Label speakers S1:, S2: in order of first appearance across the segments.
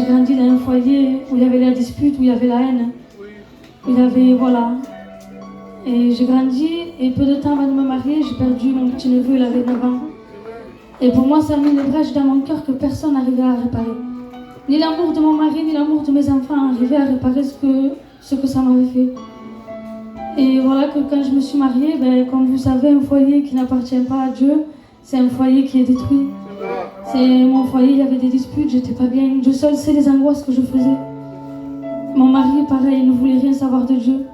S1: grandi dans un foyer où il y avait la dispute, où il y avait la haine, où il y avait, voilà. Et j'ai grandi, et peu de temps avant de me marier, j'ai perdu mon petit neveu, il avait 9 ans. Et pour moi, ça a mis une brèche dans mon cœur que personne n'arrivait à réparer. Ni l'amour de mon mari, ni l'amour de mes enfants n'arrivaient à réparer ce que ça m'avait fait. Et voilà que quand je me suis mariée, comme vous savez, un foyer qui n'appartient pas à Dieu, c'est un foyer qui est détruit. C'est mon foyer, il y avait des disputes, j'étais pas bien. Dieu seul sait les angoisses que je faisais. Mon mari, pareil, il ne voulait rien savoir de Dieu.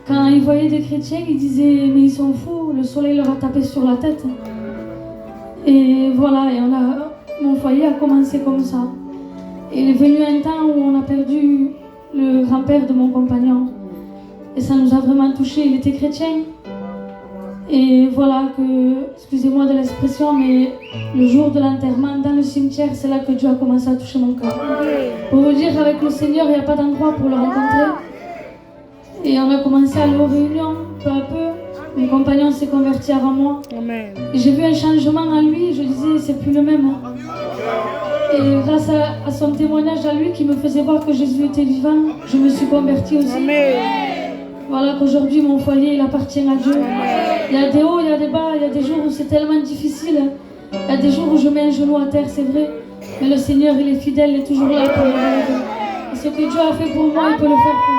S1: Quand il voyait des chrétiens, il disait « mais ils sont fous, le soleil leur a tapé sur la tête ». Et voilà, mon foyer a commencé comme ça. Et il est venu un temps où on a perdu le grand-père de mon compagnon. Et ça nous a vraiment touchés, il était chrétien. Et voilà que, excusez-moi de l'expression, mais le jour de l'enterrement, dans le cimetière, c'est là que Dieu a commencé à toucher mon cœur. Pour vous dire, avec le Seigneur, il n'y a pas d'endroit pour le rencontrer. Et on a commencé à aller aux réunions, peu à peu. Mon compagnon s'est converti avant moi. Et j'ai vu un changement en lui, je disais, c'est plus le même. Et grâce à son témoignage à lui, qui me faisait voir que Jésus était vivant, je me suis convertie aussi. Voilà qu'aujourd'hui, mon foyer, il appartient à Dieu. Il y a des hauts, il y a des bas, il y a des jours où c'est tellement difficile. Il y a des jours où je mets un genou à terre, c'est vrai. Mais le Seigneur, il est fidèle, il est toujours là pour me relever. Et ce que Dieu a fait pour moi, il peut le faire pour